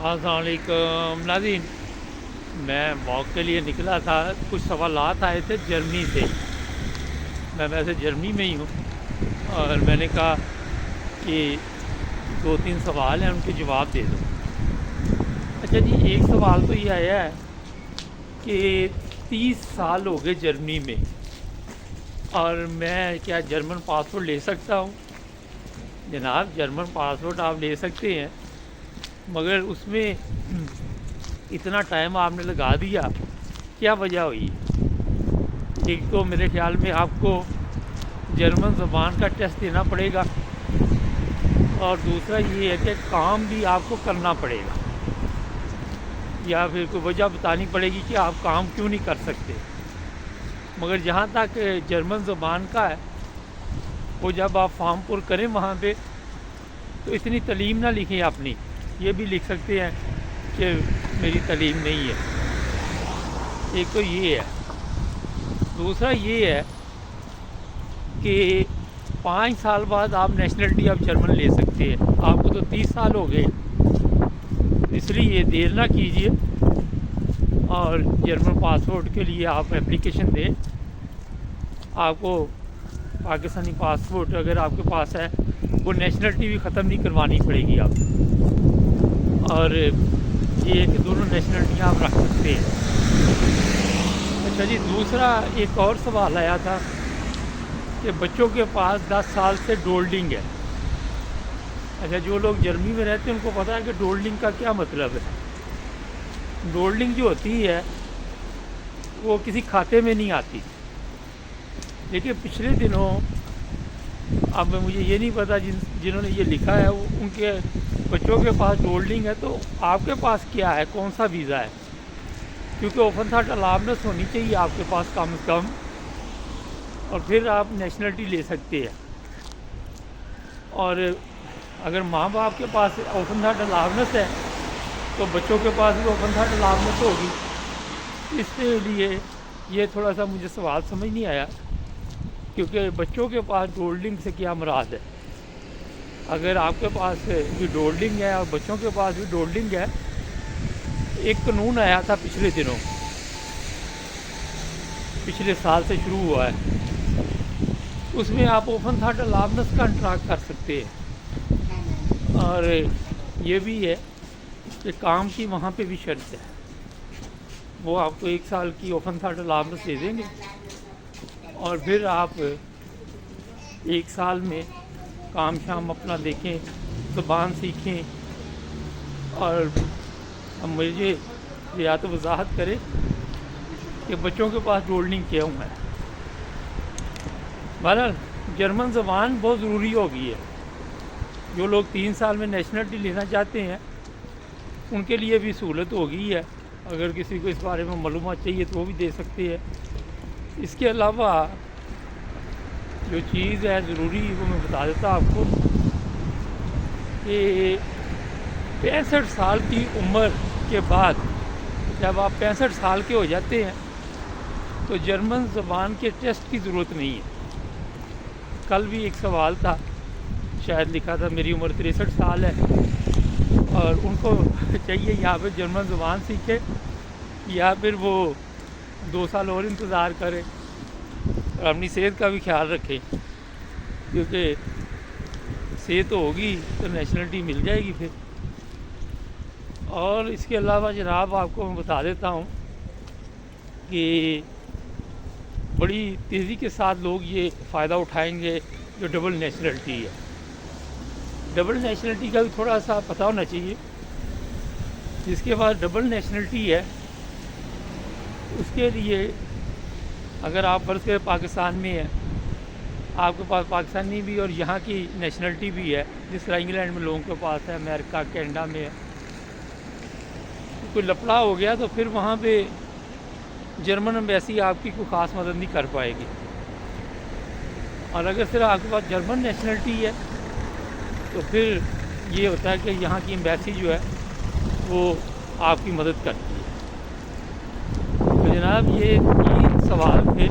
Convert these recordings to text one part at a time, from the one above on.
السلام علیکم ناظرین، میں واک کے لیے نکلا تھا. کچھ سوالات آئے تھے جرمنی سے. میں ویسے جرمنی میں ہی ہوں اور میں نے کہا کہ دو تین سوال ہیں ان کے جواب دے دو. اچھا جی، ایک سوال تو یہ آیا ہے کہ 30 سال ہو گئے جرمنی میں اور میں کیا جرمن پاسپورٹ لے سکتا ہوں؟ جناب، جرمن پاسپورٹ آپ لے سکتے ہیں، مگر اس میں اتنا ٹائم آپ نے لگا دیا، کیا وجہ ہوئی؟ ایک تو میرے خیال میں آپ کو جرمن زبان کا ٹیسٹ دینا پڑے گا، اور دوسرا یہ ہے کہ کام بھی آپ کو کرنا پڑے گا، یا پھر کوئی وجہ بتانی پڑے گی کہ آپ کام کیوں نہیں کر سکتے. مگر جہاں تک جرمن زبان کا ہے، وہ جب آپ فارم پر کریں وہاں پہ تو اتنی تعلیم نہ لکھیں اپنی، یہ بھی لکھ سکتے ہیں کہ میری تعلیم نہیں ہے. ایک تو یہ ہے. دوسرا یہ ہے کہ 5 سال بعد آپ نیشنلٹی آف جرمن لے سکتے ہیں. آپ کو تو 30 سال ہو گئے، اس لیے دیر نہ کیجیے اور جرمن پاسپورٹ کے لیے آپ اپلیکیشن دیں. آپ کو پاکستانی پاسپورٹ اگر آپ کے پاس ہے، وہ نیشنلٹی بھی ختم نہیں کروانی پڑے گی آپ کو، اور یہ ہے کہ دونوں نیشنلٹیاں آپ رکھ سکتے ہیں. اچھا جی، دوسرا ایک اور سوال آیا تھا کہ بچوں کے پاس 10 سال سے ڈولڈنگ ہے. اچھا، جو لوگ جرمنی میں رہتے ہیں ان کو پتہ ہے کہ ڈولڈنگ کا کیا مطلب ہے. ڈولڈنگ جو ہوتی ہے وہ کسی کھاتے میں نہیں آتی. دیکھیے، پچھلے دنوں، اب مجھے یہ نہیں پتہ جنہوں نے یہ لکھا ہے ان کے بچوں کے پاس ڈولڈنگ ہے، تو آپ کے پاس کیا ہے، کون سا ویزا ہے؟ کیونکہ اوپن تھاٹ الارمنس ہونی چاہیے آپ کے پاس کم از کم، اور پھر آپ نیشنلٹی لے سکتے ہیں. اور اگر ماں باپ کے پاس اوپن تھاٹ الارمنس ہے تو بچوں کے پاس بھی اوپن تھاٹ الارمنس ہوگی. اس لیے یہ تھوڑا سا مجھے سوال سمجھ نہیں آیا، کیونکہ بچوں کے پاس ڈولڈنگ سے کیا مراد ہے. اگر آپ کے پاس بھی ڈولڈنگ ہے اور بچوں کے پاس بھی ڈولڈنگ ہے، ایک قانون آیا تھا پچھلے دنوں، پچھلے سال سے شروع ہوا ہے، اس میں آپ اوپن تھاٹ الارمنس کا انٹراک کر سکتے ہیں. اور یہ بھی ہے کہ کام کی وہاں پہ بھی شرط ہے، وہ آپ کو 1 سال کی اوپن تھاٹ الارمنس دے دیں گے، اور پھر آپ 1 سال میں کام شام اپنا دیکھیں، زبان سیکھیں. اور اب مجھے یا تو وضاحت کرے کہ بچوں کے پاس ڈولڈنگ کیا ہوا ہے. بہرحال جرمن زبان بہت ضروری ہو گئی ہے. جو لوگ 3 سال میں نیشنلٹی لینا چاہتے ہیں ان کے لیے بھی سہولت ہو گئی ہے. اگر کسی کو اس بارے میں معلومات چاہیے تو وہ بھی دے سکتے ہیں. اس کے علاوہ جو چیز ہے ضروری، وہ میں بتا دیتا آپ کو کہ 65 سال کی عمر کے بعد، جب آپ 65 سال کے ہو جاتے ہیں تو جرمن زبان کے ٹیسٹ کی ضرورت نہیں ہے. کل بھی ایک سوال تھا، شاید لکھا تھا میری عمر 63 سال ہے اور ان کو چاہیے یہاں پہ جرمن زبان سیکھے یا پھر وہ 2 سال اور انتظار کرے اور اپنی صحت کا بھی خیال رکھے، کیونکہ صحت ہوگی تو نیشنلٹی مل جائے گی پھر. اور اس کے علاوہ جناب آپ کو میں بتا دیتا ہوں کہ بڑی تیزی کے ساتھ لوگ یہ فائدہ اٹھائیں گے جو ڈبل نیشنلٹی ہے. ڈبل نیشنلٹی کا بھی تھوڑا سا پتہ ہونا چاہیے. جس کے پاس ڈبل نیشنلٹی ہے اس کے لیے، اگر آپ فرض کریں پاکستان میں ہیں، آپ کے پاس پاکستانی بھی اور یہاں کی نیشنلٹی بھی ہے، جس طرح انگلینڈ میں لوگوں کے پاس ہے، امریکہ کینیڈا میں ہے، کوئی لفڑا ہو گیا تو پھر وہاں پہ جرمن ایمبیسی آپ کی کوئی خاص مدد نہیں کر پائے گی. اور اگر صرف آپ کے پاس جرمن نیشنلٹی ہے تو پھر یہ ہوتا ہے کہ یہاں کی ایمبیسی جو ہے وہ آپ کی مدد کرتی ہے. تو جناب، یہ 3 سوال تھے،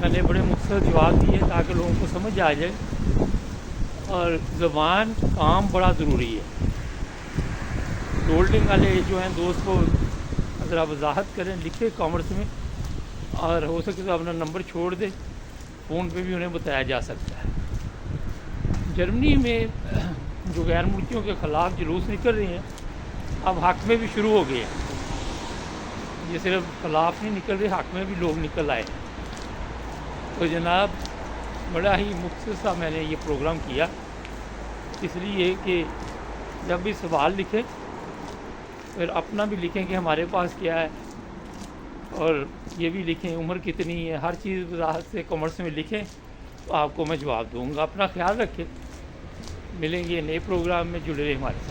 میں نے بڑے مختصر جواب دیے تاکہ لوگوں کو سمجھ آ جائے. اور زبان کام بڑا ضروری ہے. ہولڈنگ والے جو ہیں دوست کو ذرا وضاحت کریں، لکھیں کامرس میں، اور ہو سکے تو اپنا نمبر چھوڑ دیں، فون پہ بھی انہیں بتایا جا سکتا ہے۔ جرمنی میں جو غیر ملکیوں کے خلاف جلوس نکل رہے ہیں، اب حق میں بھی شروع ہو گئے ہیں۔ یہ صرف خلاف نہیں نکل رہے، حق میں بھی لوگ نکل آئے۔ تو جناب بڑا ہی مختصر سا میں نے یہ پروگرام کیا، اس لیے کہ جب بھی سوال لکھیں پھر اپنا بھی لکھیں کہ ہمارے پاس کیا ہے، اور یہ بھی لکھیں عمر کتنی ہے، ہر چیز وضاحت سے کامرس میں لکھیں تو آپ کو میں جواب دوں گا۔ اپنا خیال رکھیں، ملیں گے نئے پروگرام میں، جڑے رہیں ہمارے ساتھ۔